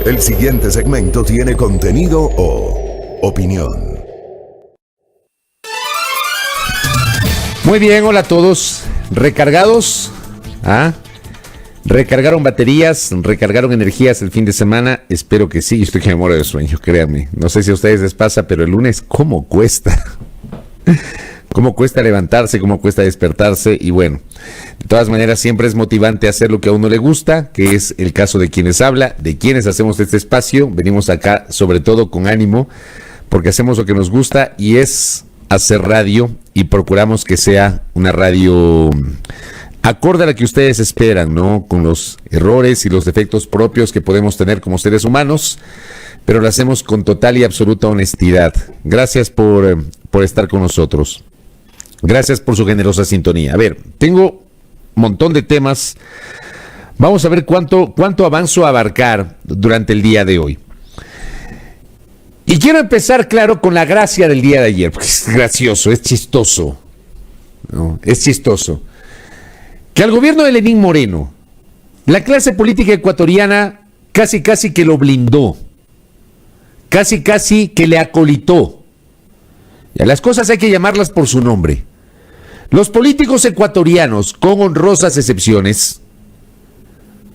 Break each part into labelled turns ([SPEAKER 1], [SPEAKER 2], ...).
[SPEAKER 1] El siguiente segmento tiene contenido o opinión.
[SPEAKER 2] Muy bien, hola a todos. ¿Recargados? ¿Recargaron baterías? ¿Recargaron energías el fin de semana? Espero que sí. Yo estoy que me muero de sueño, créanme. No sé si a ustedes les pasa, pero el lunes, ¿cómo cuesta? ¿Cómo cuesta levantarse? ¿Cómo cuesta despertarse? Y bueno, de todas maneras siempre es motivante hacer lo que a uno le gusta, que es el caso de quienes habla, de quienes hacemos este espacio. Venimos acá sobre todo con ánimo, porque hacemos lo que nos gusta y es hacer radio, y procuramos que sea una radio acorde a la que ustedes esperan, ¿no? Con los errores y los defectos propios que podemos tener como seres humanos, pero lo hacemos con total y absoluta honestidad. Gracias por estar con nosotros. Gracias por su generosa sintonía. A ver, tengo un montón de temas. Vamos a ver cuánto avanzo a abarcar durante el día de hoy. Y quiero empezar, claro, con la gracia del día de ayer, porque es gracioso, es chistoso, ¿no? Es chistoso. Que al gobierno de Lenín Moreno, la clase política ecuatoriana casi que lo blindó, casi que le acolitó. Y a las cosas hay que llamarlas por su nombre. Los políticos ecuatorianos, con honrosas excepciones,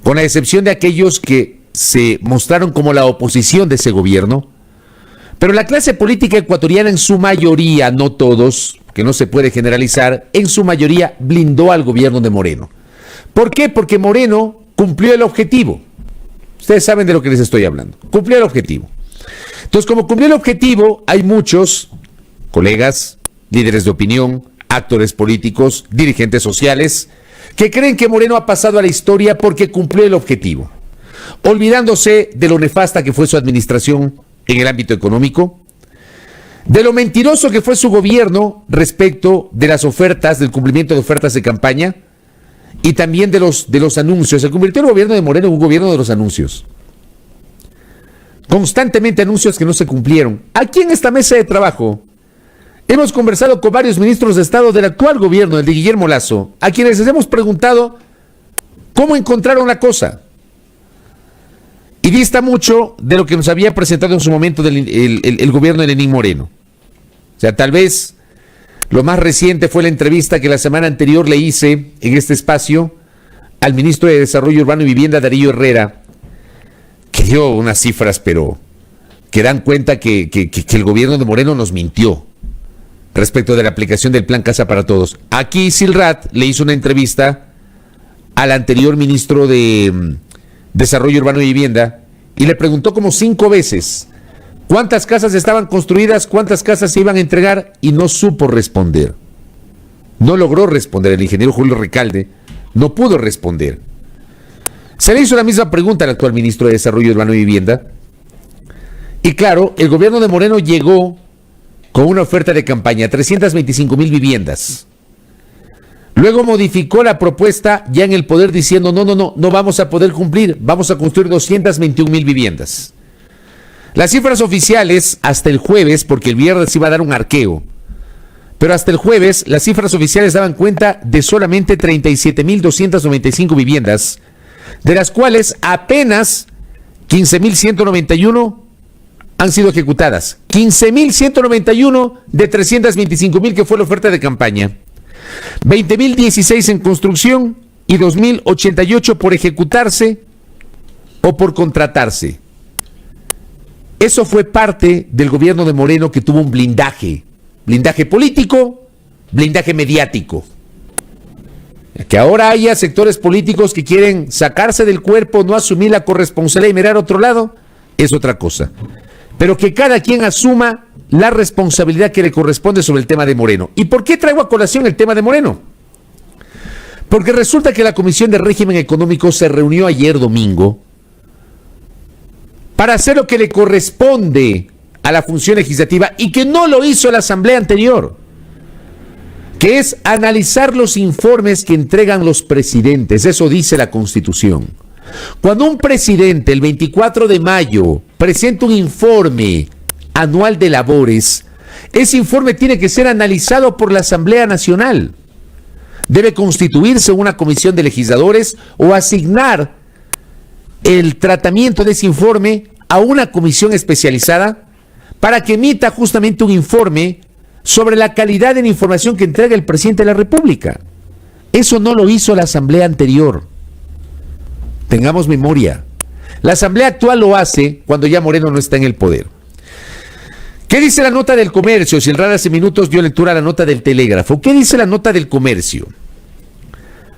[SPEAKER 2] con la excepción de aquellos que se mostraron como la oposición de ese gobierno, pero la clase política ecuatoriana en su mayoría, no todos, que no se puede generalizar, en su mayoría blindó al gobierno de Moreno. ¿Por qué? Porque Moreno cumplió el objetivo. Ustedes saben de lo que les estoy hablando. Cumplió el objetivo. Entonces, como cumplió el objetivo, hay muchos colegas, líderes de opinión, actores políticos, dirigentes sociales, que creen que Moreno ha pasado a la historia porque cumplió el objetivo, olvidándose de lo nefasta que fue su administración en el ámbito económico, de lo mentiroso que fue su gobierno respecto de las ofertas, del cumplimiento de ofertas de campaña, y también de los anuncios. Se convirtió el gobierno de Moreno en un gobierno de los anuncios. Constantemente anuncios que no se cumplieron. Aquí en esta mesa de trabajo hemos conversado con varios ministros de Estado del actual gobierno, el de Guillermo Lasso, a quienes les hemos preguntado cómo encontraron la cosa. Y dista mucho de lo que nos había presentado en su momento el gobierno de Lenín Moreno. O sea, tal vez lo más reciente fue la entrevista que la semana anterior le hice en este espacio al ministro de Desarrollo Urbano y Vivienda, Darío Herrera, que dio unas cifras, pero que dan cuenta que el gobierno de Moreno nos mintió respecto de la aplicación del Plan Casa para Todos. Aquí Silrat le hizo una entrevista al anterior ministro de Desarrollo Urbano y Vivienda y le preguntó como 5 veces cuántas casas estaban construidas, cuántas casas se iban a entregar, y no supo responder. No logró responder. El ingeniero Julio Recalde no pudo responder. Se le hizo la misma pregunta al actual ministro de Desarrollo Urbano y Vivienda, y claro, el gobierno de Moreno llegó con una oferta de campaña, 325,000 viviendas. Luego modificó la propuesta ya en el poder diciendo no vamos a poder cumplir, vamos a construir 221,000 viviendas. Las cifras oficiales hasta el jueves, porque el viernes iba a dar un arqueo, pero hasta el jueves las cifras oficiales daban cuenta de solamente 37,295 viviendas, de las cuales apenas 15,191 han sido ejecutadas. 15,191 de 325,000 que fue la oferta de campaña. 20,016 en construcción y 2,088 por ejecutarse o por contratarse. Eso fue parte del gobierno de Moreno, que tuvo un blindaje político, blindaje mediático. Que ahora haya sectores políticos que quieren sacarse del cuerpo, no asumir la corresponsabilidad y mirar a otro lado, es otra cosa. Pero que cada quien asuma la responsabilidad que le corresponde sobre el tema de Moreno. ¿Y por qué traigo a colación el tema de Moreno? Porque resulta que la Comisión de Régimen Económico se reunió ayer domingo para hacer lo que le corresponde a la función legislativa y que no lo hizo la Asamblea anterior, que es analizar los informes que entregan los presidentes. Eso dice la Constitución. Cuando un presidente el 24 de mayo presenta un informe anual de labores, ese informe tiene que ser analizado por la Asamblea Nacional. Debe constituirse una comisión de legisladores o asignar el tratamiento de ese informe a una comisión especializada para que emita justamente un informe sobre la calidad de la información que entrega el presidente de la República. Eso no lo hizo la asamblea anterior. Tengamos memoria. La asamblea actual lo hace cuando ya Moreno no está en el poder. ¿Qué dice la nota del Comercio? Si el RAR hace minutos dio lectura a la nota del Telégrafo. ¿Qué dice la nota del Comercio?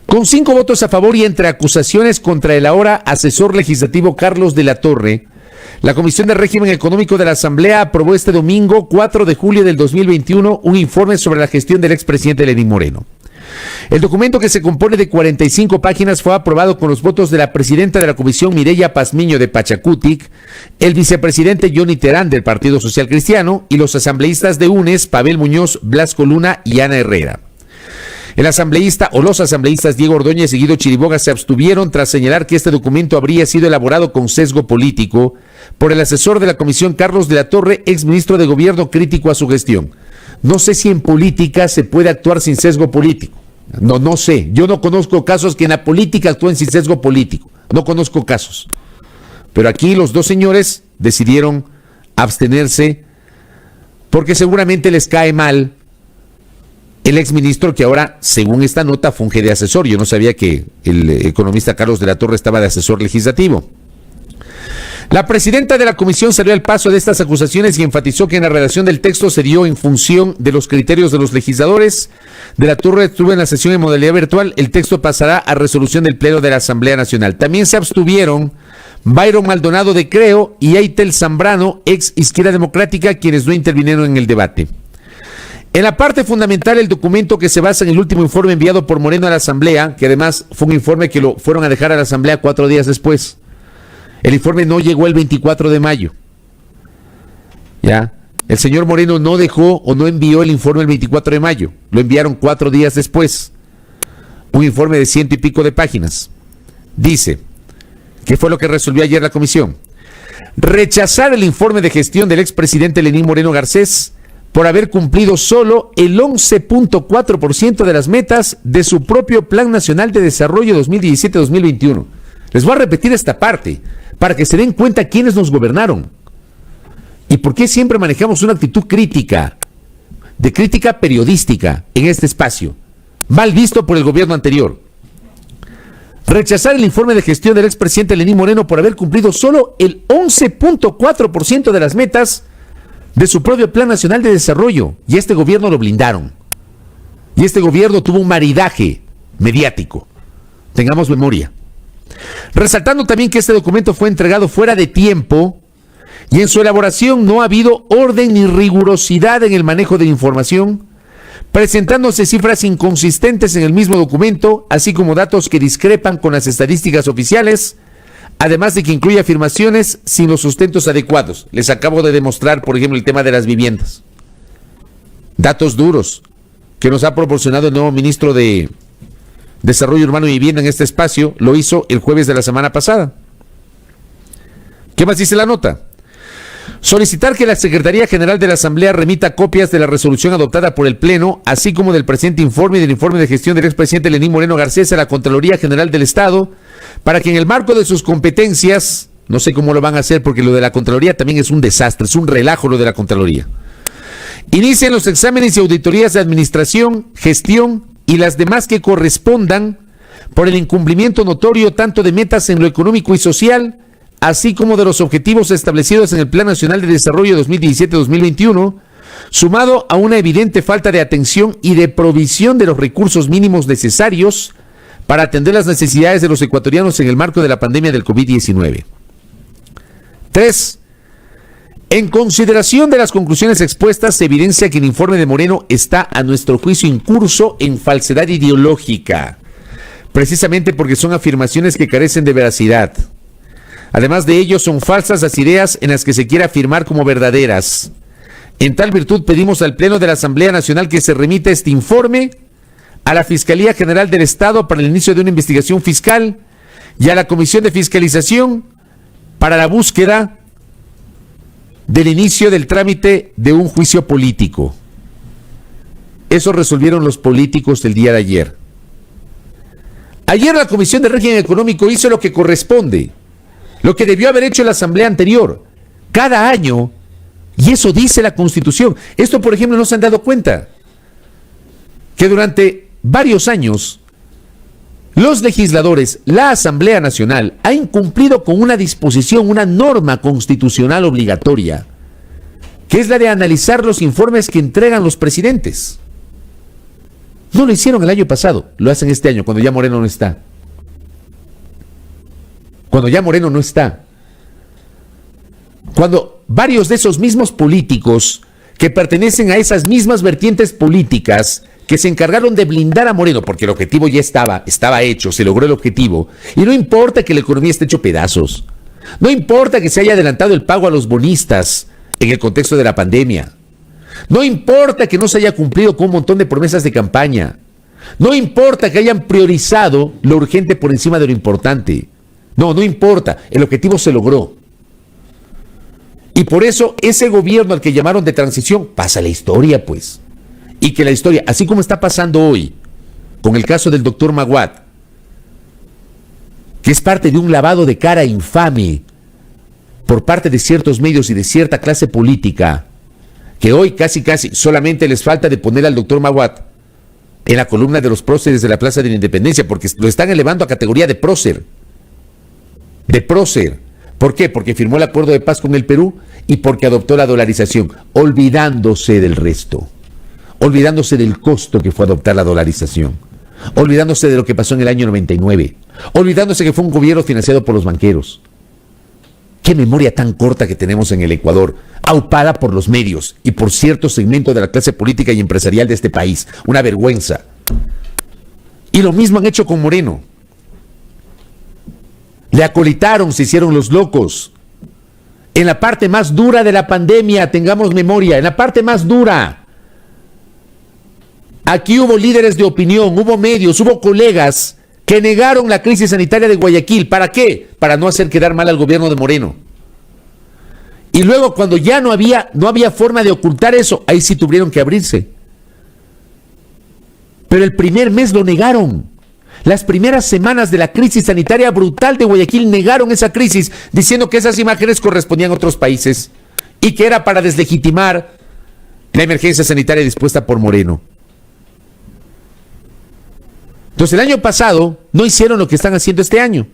[SPEAKER 2] Con 5 votos a favor y entre acusaciones contra el ahora asesor legislativo Carlos de la Torre, la Comisión de Régimen Económico de la Asamblea aprobó este domingo, 4 de julio del 2021, un informe sobre la gestión del expresidente Lenín Moreno. El documento, que se compone de 45 páginas, fue aprobado con los votos de la presidenta de la comisión, Mireya Pazmiño de Pachacutic, el vicepresidente Johnny Terán del Partido Social Cristiano y los asambleístas de UNES, Pavel Muñoz, Blasco Luna y Ana Herrera. El asambleísta o los asambleístas Diego Ordóñez y Guido Chiriboga se abstuvieron tras señalar que este documento habría sido elaborado con sesgo político por el asesor de la comisión Carlos de la Torre, exministro de Gobierno crítico a su gestión. No sé si en política se puede actuar sin sesgo político. No sé. Yo no conozco casos que en la política actúen sin sesgo político. No conozco casos. Pero aquí los dos señores decidieron abstenerse porque seguramente les cae mal el exministro que ahora, según esta nota, funge de asesor. Yo no sabía que el economista Carlos de la Torre estaba de asesor legislativo. La presidenta de la comisión salió al paso de estas acusaciones y enfatizó que en la redacción del texto se dio en función de los criterios de los legisladores. De la Torre estuvo en la sesión en modalidad virtual. El texto pasará a resolución del Pleno de la Asamblea Nacional. También se abstuvieron Byron Maldonado de Creo y Eitel Zambrano, ex Izquierda Democrática, quienes no intervinieron en el debate. En la parte fundamental, el documento que se basa en el último informe enviado por Moreno a la Asamblea, que además fue un informe que lo fueron a dejar a la Asamblea 4 días después. El informe no llegó el 24 de mayo. Ya. El señor Moreno no dejó o no envió el informe el 24 de mayo. Lo enviaron 4 días después. Un informe de 100 y pico de páginas. Dice, ¿qué fue lo que resolvió ayer la comisión? Rechazar el informe de gestión del expresidente Lenín Moreno Garcés por haber cumplido solo el 11.4% de las metas de su propio Plan Nacional de Desarrollo 2017-2021. Les voy a repetir esta parte para que se den cuenta quiénes nos gobernaron y por qué siempre manejamos una actitud crítica, de crítica periodística en este espacio, mal visto por el gobierno anterior. Rechazar el informe de gestión del expresidente Lenín Moreno por haber cumplido solo el 11.4% de las metas de su propio Plan Nacional de Desarrollo, y este gobierno lo blindaron. Y este gobierno tuvo un maridaje mediático. Tengamos memoria. Resaltando también que este documento fue entregado fuera de tiempo y en su elaboración no ha habido orden ni rigurosidad en el manejo de la información, presentándose cifras inconsistentes en el mismo documento, así como datos que discrepan con las estadísticas oficiales, además de que incluye afirmaciones sin los sustentos adecuados. Les acabo de demostrar, por ejemplo, el tema de las viviendas. Datos duros que nos ha proporcionado el nuevo ministro de Desarrollo Urbano y Vivienda en este espacio. Lo hizo el jueves de la semana pasada. ¿Qué más dice la nota? Solicitar que la Secretaría General de la Asamblea remita copias de la resolución adoptada por el Pleno, así como del presente informe y del informe de gestión del expresidente Lenín Moreno Garcés a la Contraloría General del Estado, para que en el marco de sus competencias, no sé cómo lo van a hacer porque lo de la Contraloría también es un desastre, es un relajo lo de la Contraloría, inicien los exámenes y auditorías de administración, gestión y las demás que correspondan por el incumplimiento notorio tanto de metas en lo económico y social, así como de los objetivos establecidos en el Plan Nacional de Desarrollo 2017-2021, sumado a una evidente falta de atención y de provisión de los recursos mínimos necesarios para atender las necesidades de los ecuatorianos en el marco de la pandemia del COVID-19. 3. En consideración de las conclusiones expuestas, se evidencia que el informe de Moreno está, a nuestro juicio, incurso en falsedad ideológica, precisamente porque son afirmaciones que carecen de veracidad. Además de ello, son falsas las ideas en las que se quiere afirmar como verdaderas. En tal virtud, pedimos al Pleno de la Asamblea Nacional que se remita este informe a la Fiscalía General del Estado para el inicio de una investigación fiscal y a la Comisión de Fiscalización para la búsqueda del inicio del trámite de un juicio político. Eso resolvieron los políticos el día de ayer. Ayer la Comisión de Régimen Económico hizo lo que corresponde. Lo que debió haber hecho la asamblea anterior, cada año, y eso dice la Constitución. Esto, por ejemplo, no se han dado cuenta, que durante varios años los legisladores, la Asamblea Nacional, ha incumplido con una disposición, una norma constitucional obligatoria, que es la de analizar los informes que entregan los presidentes. No lo hicieron el año pasado, lo hacen este año, cuando ya Moreno no está. Cuando ya Moreno no está. Cuando varios de esos mismos políticos que pertenecen a esas mismas vertientes políticas que se encargaron de blindar a Moreno, porque el objetivo ya estaba hecho, se logró el objetivo, y no importa que la economía esté hecho pedazos, no importa que se haya adelantado el pago a los bonistas en el contexto de la pandemia, no importa que no se haya cumplido con un montón de promesas de campaña, no importa que hayan priorizado lo urgente por encima de lo importante, no importa, el objetivo se logró. Y por eso ese gobierno al que llamaron de transición pasa a la historia, pues. Y que la historia, así como está pasando hoy, con el caso del doctor Maguad, que es parte de un lavado de cara infame por parte de ciertos medios y de cierta clase política, que hoy casi solamente les falta de poner al doctor Maguad en la columna de los próceres de la Plaza de la Independencia, porque lo están elevando a categoría de prócer. De prócer. ¿Por qué? Porque firmó el acuerdo de paz con el Perú y porque adoptó la dolarización, olvidándose del resto, olvidándose del costo que fue adoptar la dolarización, olvidándose de lo que pasó en el año 99, olvidándose que fue un gobierno financiado por los banqueros. Qué memoria tan corta que tenemos en el Ecuador, aupada por los medios y por cierto segmento de la clase política y empresarial de este país. Una vergüenza. Y lo mismo han hecho con Moreno. Le acolitaron, se hicieron los locos. En la parte más dura de la pandemia, tengamos memoria, en la parte más dura. Aquí hubo líderes de opinión, hubo medios, hubo colegas que negaron la crisis sanitaria de Guayaquil. ¿Para qué? Para no hacer quedar mal al gobierno de Moreno. Y luego cuando ya no había forma de ocultar eso, ahí sí tuvieron que abrirse. Pero el primer mes lo negaron. Las primeras semanas de la crisis sanitaria brutal de Guayaquil negaron esa crisis, diciendo que esas imágenes correspondían a otros países y que era para deslegitimar la emergencia sanitaria dispuesta por Moreno. Entonces el año pasado no hicieron lo que están haciendo este año.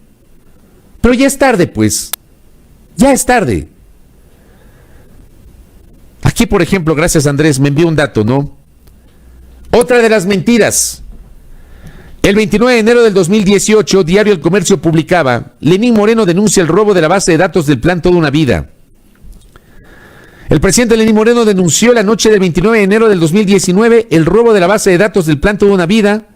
[SPEAKER 2] Pero ya es tarde, pues. Ya es tarde. Aquí, por ejemplo, gracias Andrés, me envió un dato, ¿no? Otra de las mentiras. El 29 de enero del 2018, Diario El Comercio publicaba: Lenín Moreno denuncia el robo de la base de datos del Plan Toda una Vida. El presidente Lenín Moreno denunció la noche del 29 de enero del 2019 el robo de la base de datos del Plan Toda una Vida.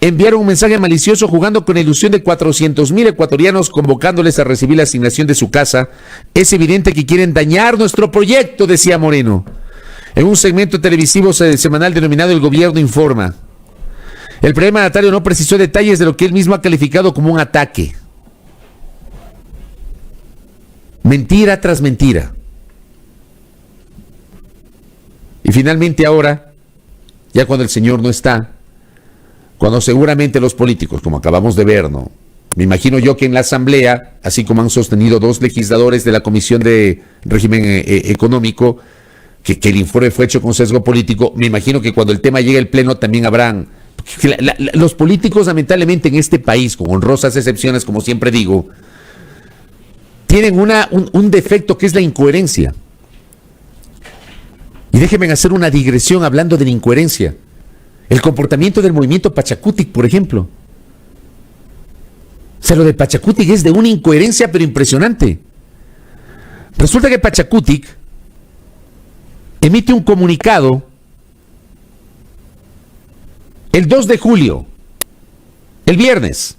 [SPEAKER 2] Enviaron un mensaje malicioso jugando con la ilusión de 400,000 ecuatorianos, convocándoles a recibir la asignación de su casa. Es evidente que quieren dañar nuestro proyecto, decía Moreno. En un segmento televisivo semanal denominado El Gobierno Informa. El primer mandatario no precisó detalles de lo que él mismo ha calificado como un ataque. Mentira tras mentira. Y finalmente ahora, ya cuando el señor no está, cuando seguramente los políticos, como acabamos de ver, ¿no? Me imagino yo que en la asamblea, así como han sostenido dos legisladores de la Comisión de Régimen Económico, que el informe fue hecho con sesgo político, me imagino que cuando el tema llegue al pleno también habrán... Los políticos, lamentablemente, en este país, con honrosas excepciones, como siempre digo, tienen un defecto que es la incoherencia. Y déjenme hacer una digresión hablando de la incoherencia. El comportamiento del movimiento Pachakutik, por ejemplo. O sea, lo de Pachakutik es de una incoherencia pero impresionante. Resulta que Pachakutik emite un comunicado el 2 de julio, el viernes.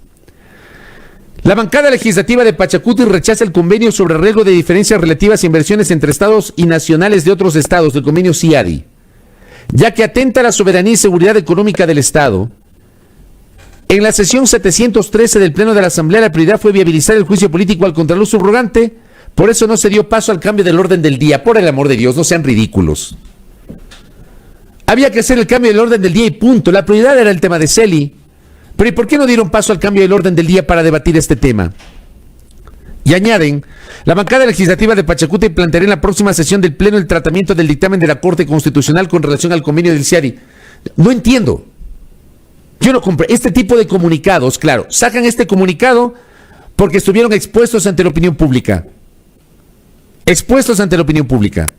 [SPEAKER 2] La bancada legislativa de Pachakutik rechaza el convenio sobre arreglo de diferencias relativas a inversiones entre estados y nacionales de otros estados, del convenio CIADI, ya que atenta a la soberanía y seguridad económica del Estado. En la sesión 713 del Pleno de la Asamblea, la prioridad fue viabilizar el juicio político al contralor subrogante, por eso no se dio paso al cambio del orden del día. Por el amor de Dios, no sean ridículos. Había que hacer el cambio del orden del día y punto. La prioridad era el tema de Celi. Pero ¿y por qué no dieron paso al cambio del orden del día para debatir este tema? Y añaden, la bancada legislativa de Pachacuti planteará en la próxima sesión del Pleno el tratamiento del dictamen de la Corte Constitucional con relación al convenio del CIADI. No entiendo. Yo no compré. Este tipo de comunicados, claro, sacan este comunicado porque estuvieron expuestos ante la opinión pública. Expuestos ante la opinión pública.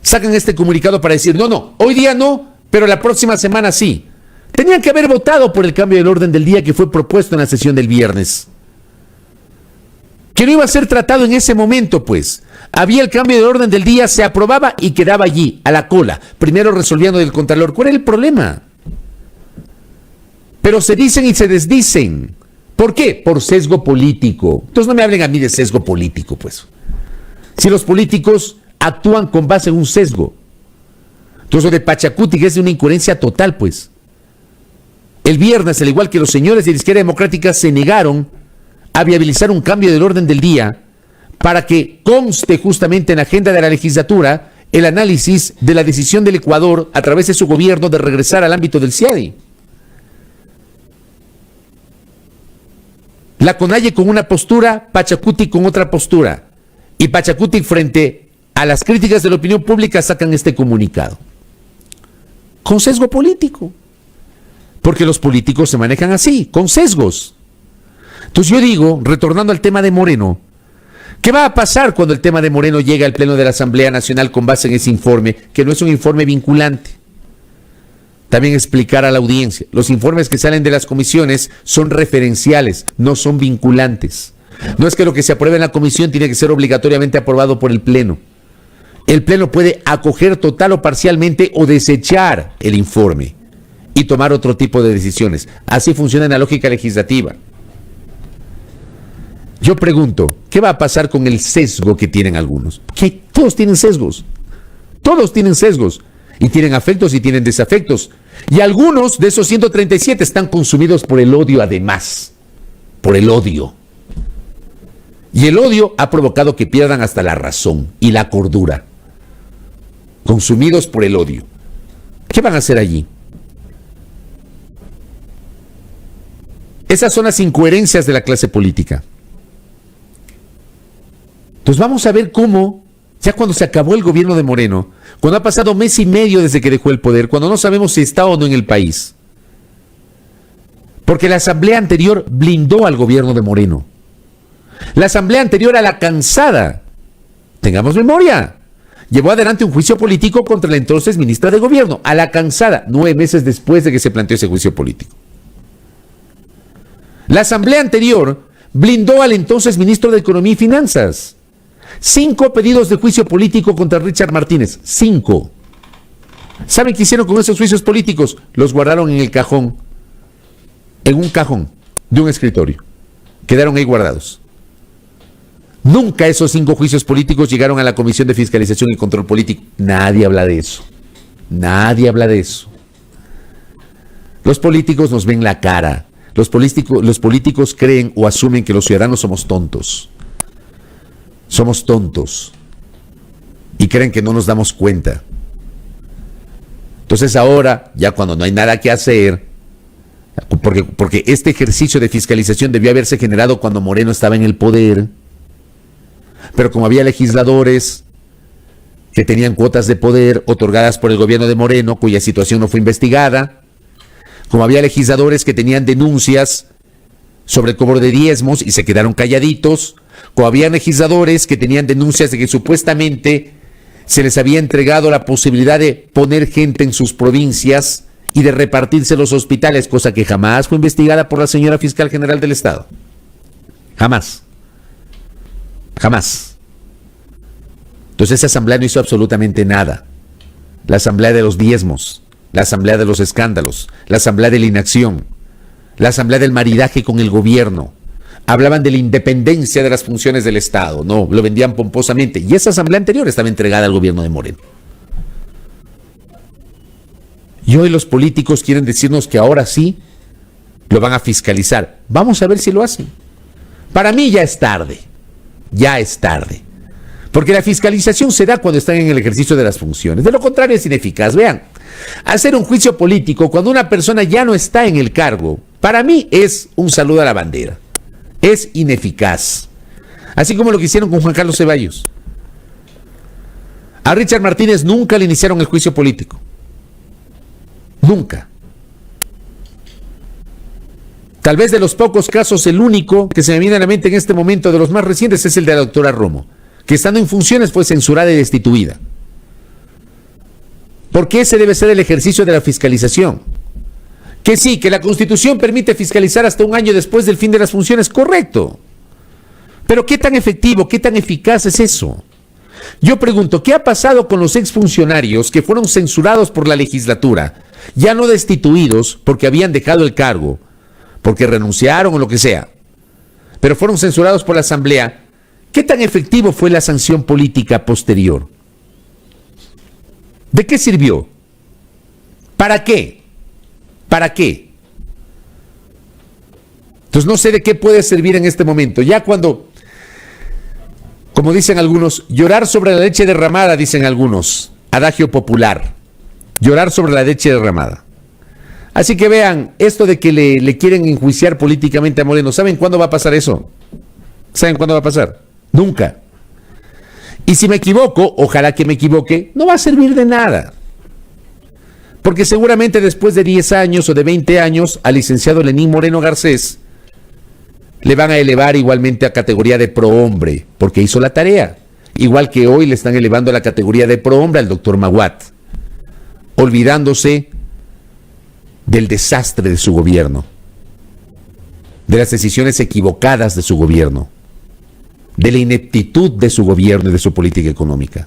[SPEAKER 2] Sacan este comunicado para decir, no, hoy día no, pero la próxima semana sí. Tenían que haber votado por el cambio del orden del día que fue propuesto en la sesión del viernes. Que no iba a ser tratado en ese momento, pues. Había el cambio de orden del día, se aprobaba y quedaba allí, a la cola. Primero resolviendo del Contralor. ¿Cuál era el problema? Pero se dicen y se desdicen. ¿Por qué? Por sesgo político. Entonces no me hablen a mí de sesgo político, pues. Si los políticos actúan con base en un sesgo. Entonces lo de Pachacuti es de una incoherencia total, pues. El viernes, al igual que los señores de la izquierda democrática, se negaron a viabilizar un cambio del orden del día para que conste justamente en la agenda de la legislatura el análisis de la decisión del Ecuador a través de su gobierno de regresar al ámbito del CIADI. La CONAIE con una postura, Pachacuti con otra postura. Y Pachacuti frente a las críticas de la opinión pública sacan este comunicado. Con sesgo político. Porque los políticos se manejan así, con sesgos. Entonces yo digo, retornando al tema de Moreno, ¿qué va a pasar cuando el tema de Moreno llegue al Pleno de la Asamblea Nacional con base en ese informe, que no es un informe vinculante? También explicar a la audiencia, los informes que salen de las comisiones son referenciales, no son vinculantes. No es que lo que se apruebe en la comisión tiene que ser obligatoriamente aprobado por el Pleno. El Pleno puede acoger total o parcialmente o desechar el informe y tomar otro tipo de decisiones. Así funciona en la lógica legislativa. Yo pregunto, ¿qué va a pasar con el sesgo que tienen algunos? Que todos tienen sesgos. Todos tienen sesgos. Y tienen afectos y tienen desafectos. Y algunos de esos 137 están consumidos por el odio además. Por el odio. Y el odio ha provocado que pierdan hasta la razón y la cordura. Consumidos por el odio. ¿Qué van a hacer allí? Esas son las incoherencias de la clase política. Entonces vamos a ver cómo, ya cuando se acabó el gobierno de Moreno, cuando ha pasado mes y medio desde que dejó el poder, cuando no sabemos si está o no en el país, porque la asamblea anterior blindó al gobierno de Moreno. La asamblea anterior a la cansada, tengamos memoria, llevó adelante un juicio político contra la entonces ministra de gobierno, a la cansada, 9 meses después de que se planteó ese juicio político. La asamblea anterior blindó al entonces ministro de Economía y Finanzas. 5 pedidos de juicio político contra Richard Martínez. 5. ¿Saben qué hicieron con esos juicios políticos? Los guardaron en el cajón. En un cajón de un escritorio. Quedaron ahí guardados. Nunca esos 5 juicios políticos llegaron a la Comisión de Fiscalización y Control Político. Nadie habla de eso. Nadie habla de eso. Los políticos nos ven la cara. Los políticos creen o asumen que los ciudadanos somos tontos. Somos tontos. Y creen que no nos damos cuenta. Entonces ahora, ya cuando no hay nada que hacer, porque este ejercicio de fiscalización debió haberse generado cuando Moreno estaba en el poder, pero como había legisladores que tenían cuotas de poder otorgadas por el gobierno de Moreno, cuya situación no fue investigada, como había legisladores que tenían denuncias sobre el cobro de diezmos y se quedaron calladitos, como había legisladores que tenían denuncias de que supuestamente se les había entregado la posibilidad de poner gente en sus provincias y de repartirse los hospitales, cosa que jamás fue investigada por la señora fiscal general del Estado. Jamás. Jamás. Entonces esa asamblea no hizo absolutamente nada. La asamblea de los diezmos, la asamblea de los escándalos, la asamblea de la inacción, la asamblea del maridaje con el gobierno. Hablaban de la independencia de las funciones del Estado. No, lo vendían pomposamente. Y esa asamblea anterior estaba entregada al gobierno de Moreno. Y hoy los políticos quieren decirnos que ahora sí lo van a fiscalizar. Vamos a ver si lo hacen. Para mí ya es tarde. Ya es tarde. Porque la fiscalización se da cuando están en el ejercicio de las funciones. De lo contrario es ineficaz. Vean, hacer un juicio político cuando una persona ya no está en el cargo, para mí es un saludo a la bandera. Es ineficaz. Así como lo que hicieron con Juan Carlos Ceballos. A Richard Martínez nunca le iniciaron el juicio político. Nunca. Tal vez de los pocos casos, el único que se me viene a la mente en este momento de los más recientes es el de la doctora Romo, que estando en funciones fue censurada y destituida. Porque ese debe ser el ejercicio de la fiscalización. Que sí, que la Constitución permite fiscalizar hasta un año después del fin de las funciones, correcto. Pero ¿qué tan efectivo, qué tan eficaz es eso? Yo pregunto, ¿qué ha pasado con los exfuncionarios que fueron censurados por la legislatura, ya no destituidos porque habían dejado el cargo, porque renunciaron o lo que sea, pero fueron censurados por la Asamblea? ¿Qué tan efectivo fue la sanción política posterior? ¿De qué sirvió? ¿Para qué? ¿Para qué? Entonces no sé de qué puede servir en este momento. Ya cuando, como dicen algunos, llorar sobre la leche derramada, dicen algunos, adagio popular, llorar sobre la leche derramada. Así que vean, esto de que le quieren enjuiciar políticamente a Moreno, ¿saben cuándo va a pasar eso? ¿Saben cuándo va a pasar? Nunca. Y si me equivoco, ojalá que me equivoque, no va a servir de nada. Porque seguramente después de 10 años o de 20 años, al licenciado Lenín Moreno Garcés le van a elevar igualmente a categoría de prohombre, porque hizo la tarea. Igual que hoy le están elevando a la categoría de prohombre al doctor Maguat, olvidándose del desastre de su gobierno, de las decisiones equivocadas de su gobierno, de la ineptitud de su gobierno y de su política económica.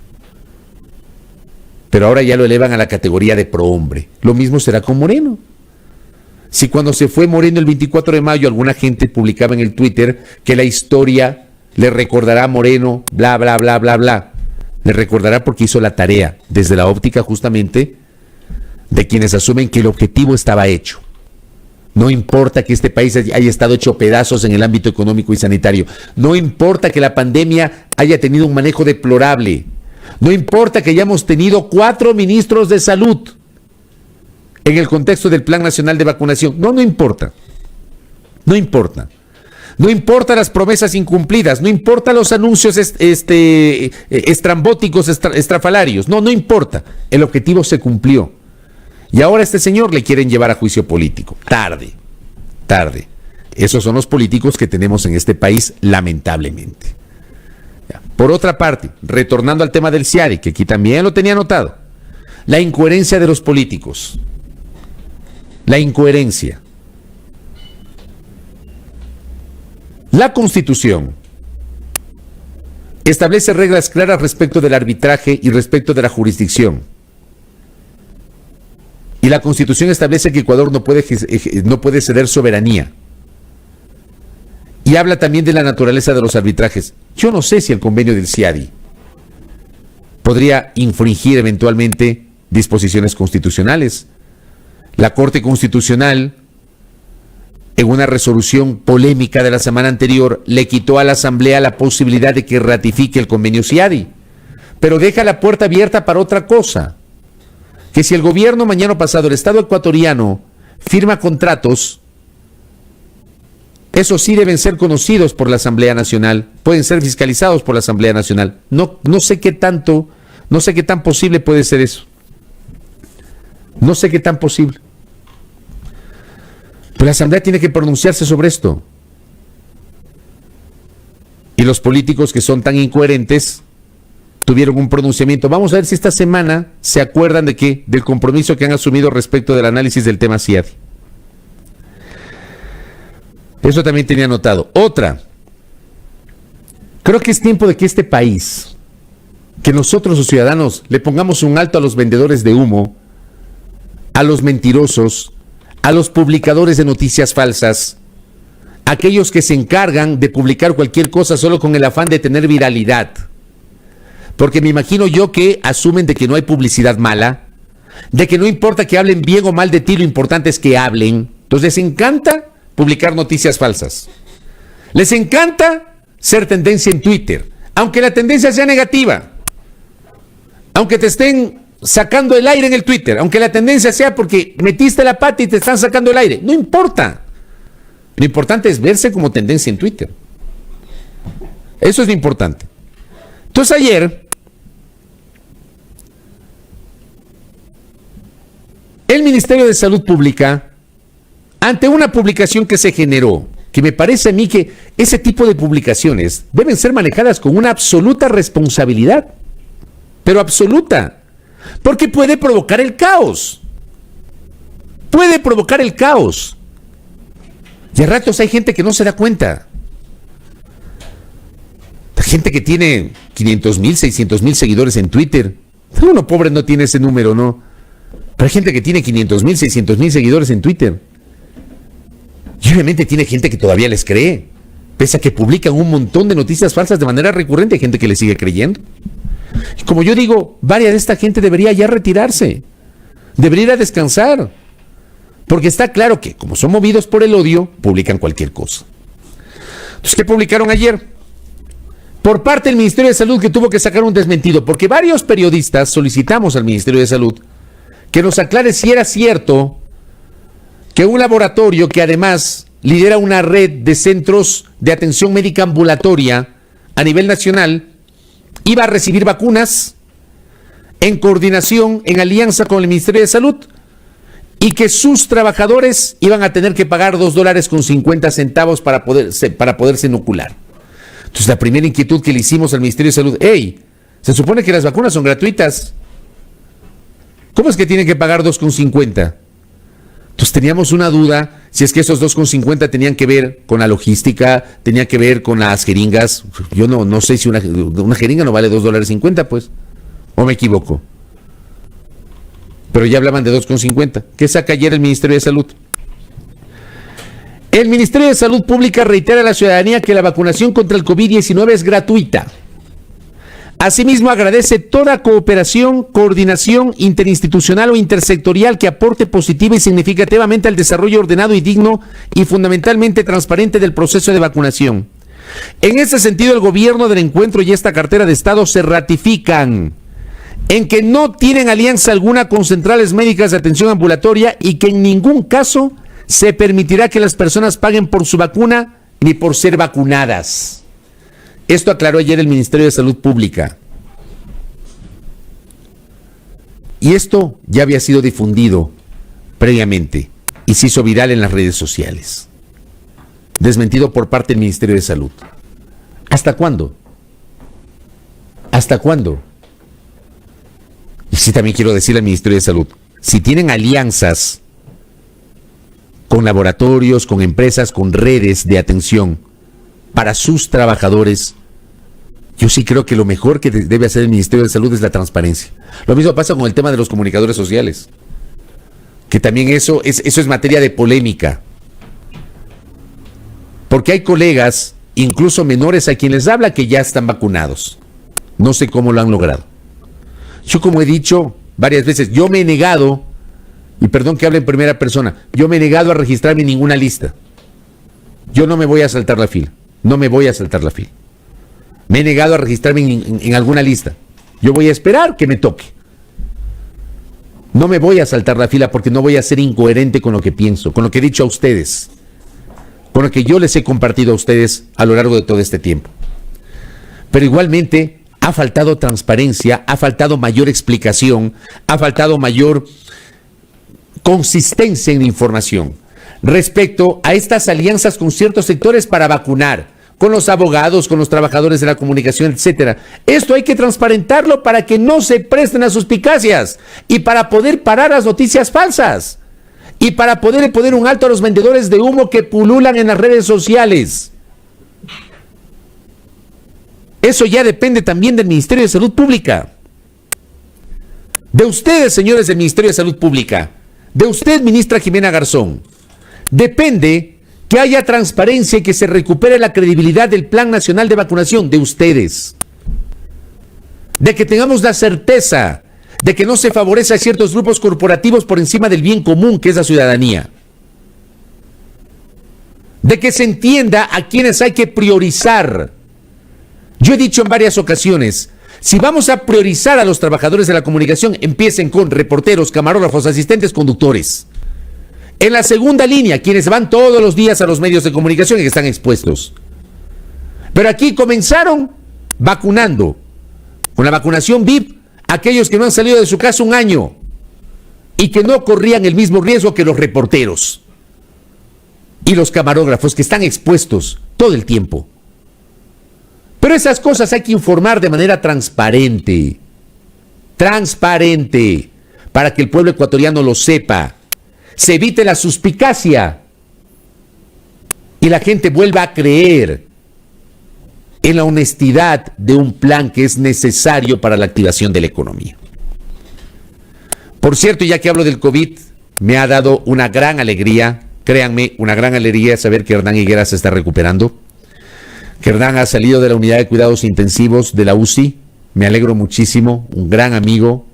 [SPEAKER 2] Pero ahora ya lo elevan a la categoría de prohombre. Lo mismo será con Moreno. Si cuando se fue Moreno el 24 de mayo, alguna gente publicaba en el Twitter que la historia le recordará a Moreno, bla, bla, bla, bla, bla. Le recordará porque hizo la tarea, desde la óptica justamente de quienes asumen que el objetivo estaba hecho. No importa que este país haya estado hecho pedazos en el ámbito económico y sanitario. No importa que la pandemia haya tenido un manejo deplorable. No importa que hayamos tenido 4 ministros de salud en el contexto del Plan Nacional de Vacunación. No importa. No importa. No importa las promesas incumplidas. No importa los anuncios estrambóticos, estrafalarios. No importa. El objetivo se cumplió. Y ahora a este señor le quieren llevar a juicio político. Tarde. Esos son los políticos que tenemos en este país, lamentablemente. Por otra parte, retornando al tema del CIADI, que aquí también lo tenía anotado, la incoherencia de los políticos. La incoherencia. La Constitución establece reglas claras respecto del arbitraje y respecto de la jurisdicción. Y la Constitución establece que Ecuador no puede ceder soberanía. Y habla también de la naturaleza de los arbitrajes. Yo no sé si el convenio del CIADI podría infringir eventualmente disposiciones constitucionales. La Corte Constitucional, en una resolución polémica de la semana anterior, le quitó a la Asamblea la posibilidad de que ratifique el convenio CIADI, pero deja la puerta abierta para otra cosa. Que si el gobierno mañana pasado, el Estado ecuatoriano, firma contratos, esos sí deben ser conocidos por la Asamblea Nacional, pueden ser fiscalizados por la Asamblea Nacional. No sé qué tan posible puede ser eso. No sé qué tan posible. Pero la Asamblea tiene que pronunciarse sobre esto. Y los políticos que son tan incoherentes tuvieron un pronunciamiento. Vamos a ver si esta semana se acuerdan del compromiso que han asumido respecto del análisis del tema CIADI. Eso también tenía anotado. Otra, creo que es tiempo de que este país, que nosotros los ciudadanos le pongamos un alto a los vendedores de humo, a los mentirosos, a los publicadores de noticias falsas, aquellos que se encargan de publicar cualquier cosa solo con el afán de tener viralidad. Porque me imagino yo que asumen de que no hay publicidad mala, de que no importa que hablen bien o mal de ti, lo importante es que hablen. Entonces les encanta publicar noticias falsas. Les encanta ser tendencia en Twitter, aunque la tendencia sea negativa, aunque te estén sacando el aire en el Twitter, aunque la tendencia sea porque metiste la pata y te están sacando el aire, no importa. Lo importante es verse como tendencia en Twitter. Eso es lo importante. Entonces ayer, el Ministerio de Salud Pública, ante una publicación que se generó, que me parece a mí que ese tipo de publicaciones deben ser manejadas con una absoluta responsabilidad, pero absoluta, porque puede provocar el caos. Puede provocar el caos. Y a ratos hay gente que no se da cuenta. Gente que tiene 500,000, 600,000 seguidores en Twitter. Uno pobre no tiene ese número, ¿no? Pero hay gente que tiene 500,000, 600,000 seguidores en Twitter. Y obviamente tiene gente que todavía les cree. Pese a que publican un montón de noticias falsas de manera recurrente, hay gente que le sigue creyendo. Y como yo digo, varias de esta gente debería ya retirarse. Debería ir a descansar. Porque está claro que, como son movidos por el odio, publican cualquier cosa. Entonces, ¿qué publicaron ayer? Por parte del Ministerio de Salud, que tuvo que sacar un desmentido, porque varios periodistas solicitamos al Ministerio de Salud que nos aclare si era cierto que un laboratorio que además lidera una red de centros de atención médica ambulatoria a nivel nacional iba a recibir vacunas en coordinación, en alianza con el Ministerio de Salud, y que sus trabajadores iban a tener que pagar $2.50 para poderse inocular. Entonces, la primera inquietud que le hicimos al Ministerio de Salud, se supone que las vacunas son gratuitas. ¿Cómo es que tienen que pagar $2.50? Entonces, teníamos una duda si es que esos $2.50 tenían que ver con la logística, tenían que ver con las jeringas. Yo no sé si una jeringa no vale $2.50, pues. ¿O me equivoco? Pero ya hablaban de $2.50. ¿Qué saca ayer el Ministerio de Salud? El Ministerio de Salud Pública reitera a la ciudadanía que la vacunación contra el COVID-19 es gratuita. Asimismo, agradece toda cooperación, coordinación interinstitucional o intersectorial que aporte positiva y significativamente al desarrollo ordenado y digno y fundamentalmente transparente del proceso de vacunación. En ese sentido, el gobierno del encuentro y esta cartera de Estado se ratifican en que no tienen alianza alguna con centrales médicas de atención ambulatoria y que en ningún caso se permitirá que las personas paguen por su vacuna ni por ser vacunadas. Esto aclaró ayer el Ministerio de Salud Pública. Y esto ya había sido difundido previamente y se hizo viral en las redes sociales. Desmentido por parte del Ministerio de Salud. ¿Hasta cuándo? ¿Hasta cuándo? Y sí, también quiero decirle al Ministerio de Salud, si tienen alianzas con laboratorios, con empresas, con redes de atención para sus trabajadores, yo sí creo que lo mejor que debe hacer el Ministerio de Salud es la transparencia. Lo mismo pasa con el tema de los comunicadores sociales, que también eso es materia de polémica. Porque hay colegas, incluso menores a quienes les habla, que ya están vacunados. No sé cómo lo han logrado. Yo, como he dicho varias veces, yo me he negado, y perdón que hable en primera persona, yo me he negado a registrarme en ninguna lista. Yo no me voy a saltar la fila. No me voy a saltar la fila. Me he negado a registrarme en alguna lista. Yo voy a esperar que me toque. No me voy a saltar la fila porque no voy a ser incoherente con lo que pienso, con lo que he dicho a ustedes, con lo que yo les he compartido a ustedes a lo largo de todo este tiempo. Pero igualmente ha faltado transparencia, ha faltado mayor explicación, ha faltado mayor consistencia en la información respecto a estas alianzas con ciertos sectores para vacunar, con los abogados, con los trabajadores de la comunicación, etcétera. Esto hay que transparentarlo para que no se presten a suspicacias y para poder parar las noticias falsas y para poder poner un alto a los vendedores de humo que pululan en las redes sociales. Eso ya depende también del Ministerio de Salud Pública. De ustedes, señores del Ministerio de Salud Pública. De usted, ministra Jimena Garzón. Depende que haya transparencia y que se recupere la credibilidad del Plan Nacional de Vacunación. De ustedes. De que tengamos la certeza de que no se favorece a ciertos grupos corporativos por encima del bien común que es la ciudadanía. De que se entienda a quienes hay que priorizar. Yo he dicho en varias ocasiones, si vamos a priorizar a los trabajadores de la comunicación, empiecen con reporteros, camarógrafos, asistentes, conductores. En la segunda línea, quienes van todos los días a los medios de comunicación y que están expuestos. Pero aquí comenzaron vacunando, con la vacunación VIP, aquellos que no han salido de su casa un año y que no corrían el mismo riesgo que los reporteros y los camarógrafos que están expuestos todo el tiempo. Pero esas cosas hay que informar de manera transparente, para que el pueblo ecuatoriano lo sepa, se evite la suspicacia y la gente vuelva a creer en la honestidad de un plan que es necesario para la activación de la economía. Por cierto, ya que hablo del COVID, me ha dado una gran alegría, créanme, una gran alegría saber que Hernán Higuera se está recuperando, que Hernán ha salido de la unidad de cuidados intensivos de la UCI. Me alegro muchísimo, un gran amigo,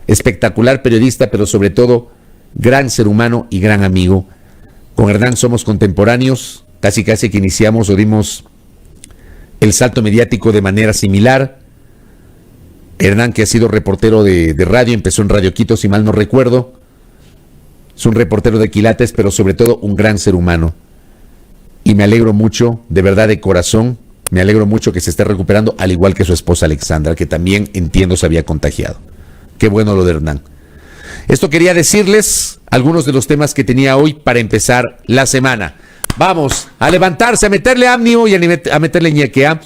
[SPEAKER 2] espectacular periodista, pero sobre todo gran ser humano y gran amigo. Con Hernán somos contemporáneos, casi que iniciamos o dimos el salto mediático de manera similar. Hernán, que ha sido reportero de radio, empezó en Radio Quito, si mal no recuerdo. Es un reportero de quilates, pero sobre todo un gran ser humano. Y me alegro mucho, de verdad, de corazón, me alegro mucho que se esté recuperando, al igual que su esposa Alexandra, que también entiendo se había contagiado. Qué bueno lo de Hernán. Esto quería decirles algunos de los temas que tenía hoy para empezar la semana. Vamos a levantarse, a meterle ánimo y a meterle ñequea.